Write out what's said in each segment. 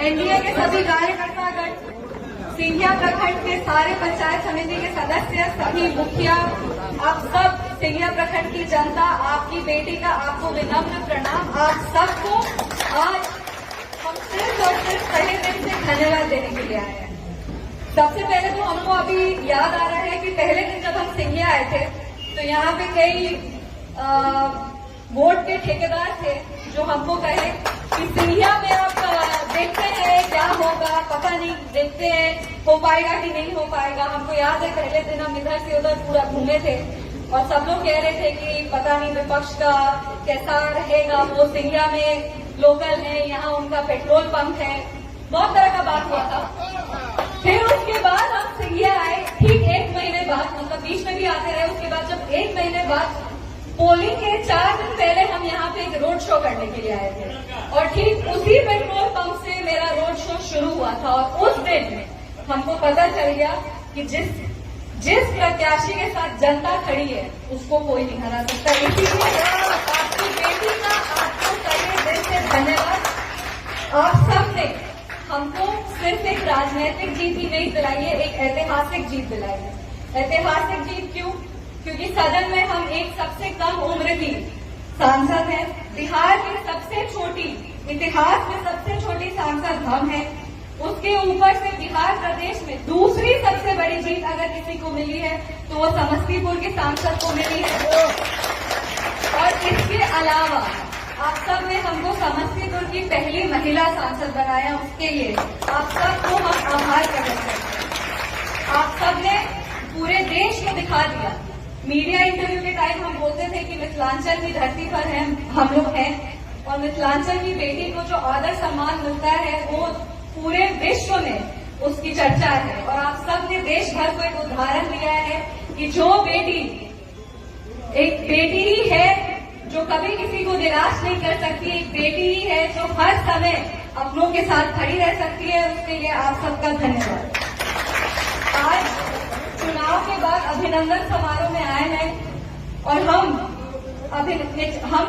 NDA के सभी कार्यकर्तागण, सिंधिया प्रखंड के सारे पंचायत समिति के सदस्य, सभी मुखिया, आप सब सिंधिया प्रखंड की जनता, आपकी बेटी का आपको विनम्र प्रणाम। आप सबको आज हम सिर्फ और सिर्फ पहले दिन से धन्यवाद देने के लिए आए हैं। सबसे पहले तो हमको अभी याद आ रहा है कि पहले दिन जब हम सिंधिया आए थे तो यहाँ पे कई वोट के ठेकेदार थे जो हमको कहे कि सिंधिया में आप देखते हैं क्या होगा, पता नहीं, देखते हैं हो पाएगा कि नहीं हो पाएगा। हमको याद है पहले दिन हम इधर से उधर पूरा घूमे थे और सब लोग कह रहे थे कि पता नहीं विपक्ष का कैसा रहेगा, वो सिंधिया में लोकल है, यहाँ उनका पेट्रोल पंप है, बहुत तरह का बात हुआ था। फिर उसके बाद हम सिंधिया आए, ठीक 1 महीने बाद, मतलब बीच में भी आते रहे। उसके बाद जब 1 महीने बाद पोलिंग के 4 दिन पहले हम यहाँ पे एक रोड शो करने के लिए आए थे और ठीक उसी पेट्रोल पंप से मेरा रोड शो शुरू हुआ था। और उस दिन हमको पता चल गया कि जिस प्रत्याशी के साथ जनता खड़ी है उसको कोई नहीं हरा सकता। इसीलिए आपकी बेटी का आपको पहले दिन से धन्यवाद। आप सबने हमको सिर्फ एक राजनीतिक जीत ही नहीं दिलाई है, एक ऐतिहासिक जीत दिलाई है। ऐतिहासिक जीत क्यों? क्योंकि सदन में हम एक सबसे कम उम्र की सांसद हैं, बिहार की सबसे छोटी, इतिहास में सबसे छोटी सांसद हम हैं। उसके ऊपर से बिहार प्रदेश में दूसरी सबसे बड़ी जीत अगर किसी को मिली है तो वो समस्तीपुर के सांसद को मिली है। और इसके अलावा आप सब ने हमको समस्तीपुर की पहली महिला सांसद बनाया, उसके लिए आप सबको हम आभार प्रकट करते हैं। आप सबने पूरे देश को दिखा दिया। मीडिया इंटरव्यू के टाइम हम बोलते थे कि मिथिलांचल की धरती पर हम लोग हैं और मिथिलांचल की बेटी को जो आदर सम्मान मिलता है वो पूरे विश्व में उसकी चर्चा है। और आप सब ने देश भर को एक उदाहरण दिया है कि जो बेटी एक बेटी ही है जो कभी किसी को निराश नहीं कर सकती, एक बेटी ही है जो हर समय अपनों के साथ खड़ी रह सकती है। उसके लिए आप सबका धन्यवाद। आज चुनाव के बाद अभिनंदन समारोह में आए हैं और हम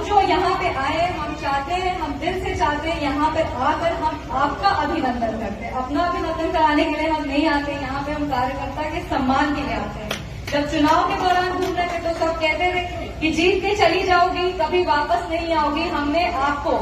जो यहाँ पे आए, हम चाहते हैं, हम दिल से चाहते हैं यहाँ पे आकर हम आपका अभिनंदन करते हैं। अपना अभिनंदन कराने के लिए हम नहीं आते, यहाँ पे हम कार्यकर्ता के सम्मान के लिए आते हैं। जब चुनाव के दौरान घूम रहे थे तो सब कहते थे कि जीत के चली जाओगी, कभी वापस नहीं आओगी। हमने आपको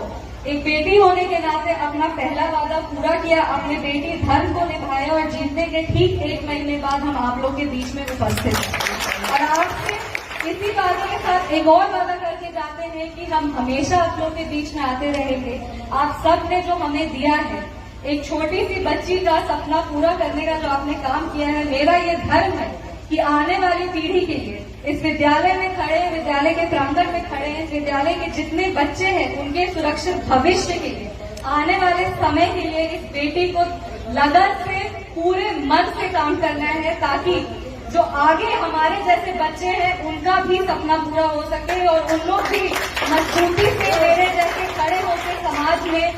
एक बेटी होने के नाते अपना पहला वादा पूरा किया, अपने बेटी धर्म को निभाया और जीतने के ठीक 1 महीने बाद हम आप लोग के बीच में उपस्थित हैं। और आपसे इसी बातों के साथ एक और वादा करके जाते हैं कि हम हमेशा आप लोग के बीच में आते रहेंगे। आप सब ने जो हमें दिया है, एक छोटी सी बच्ची का सपना पूरा करने का जो आपने काम किया है, मेरा ये धर्म है कि आने वाली पीढ़ी के लिए इस विद्यालय में खड़े, विद्यालय के प्रांगण में खड़े हैं, विद्यालय के जितने बच्चे हैं उनके सुरक्षित भविष्य के लिए, आने वाले समय के लिए इस बेटी को लगन से, पूरे मन से काम करना है ताकि जो आगे हमारे जैसे बच्चे हैं उनका भी सपना पूरा हो सके और उन लोग भी मजबूती से मेरे जैसे खड़े होकर समाज में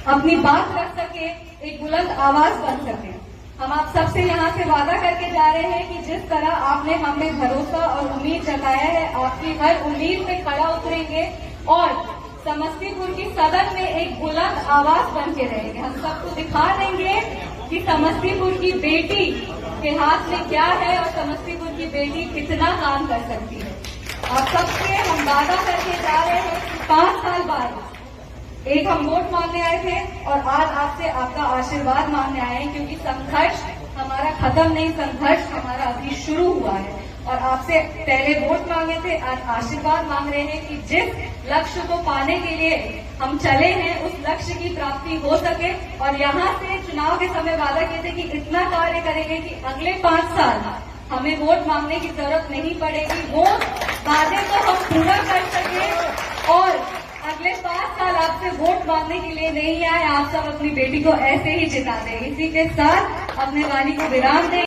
अपनी बात रख सके, एक बुलंद आवाज बन सके। हम आप सबसे यहाँ से वादा करके जा रहे हैं कि जिस तरह आपने हमें भरोसा और उम्मीद जताया है, आपकी हर उम्मीद पे खड़ा उतरेंगे और समस्तीपुर की सदन में एक बुलंद आवाज बन के रहेंगे। हम सबको दिखा देंगे कि समस्तीपुर की बेटी के हाथ में क्या है और समस्तीपुर की बेटी कितना काम कर सकती है। आप सबसे हम वादा करके जा रहे हैं कि 5 साल बाद एक हम वोट मांगने आए थे और आज आपसे आपका आशीर्वाद मांगने आए हैं, क्योंकि संघर्ष हमारा खत्म नहीं, संघर्ष हमारा अभी शुरू हुआ है। और आपसे पहले वोट मांगे थे, आज आशीर्वाद मांग रहे हैं कि जिस लक्ष्य को पाने के लिए हम चले हैं उस लक्ष्य की प्राप्ति हो सके। और यहाँ से चुनाव के समय वादा किए थे कि इतना कार्य करेंगे कि अगले 5 साल हमें वोट मांगने की जरूरत नहीं पड़ेगी। वो वादे को हम पूरा कर सके और अगले 5 साल आपसे वोट मांगने के लिए नहीं आए, आप सब अपनी बेटी को ऐसे ही जिता दें। इसी के साथ अपने वाणी को विराम दें।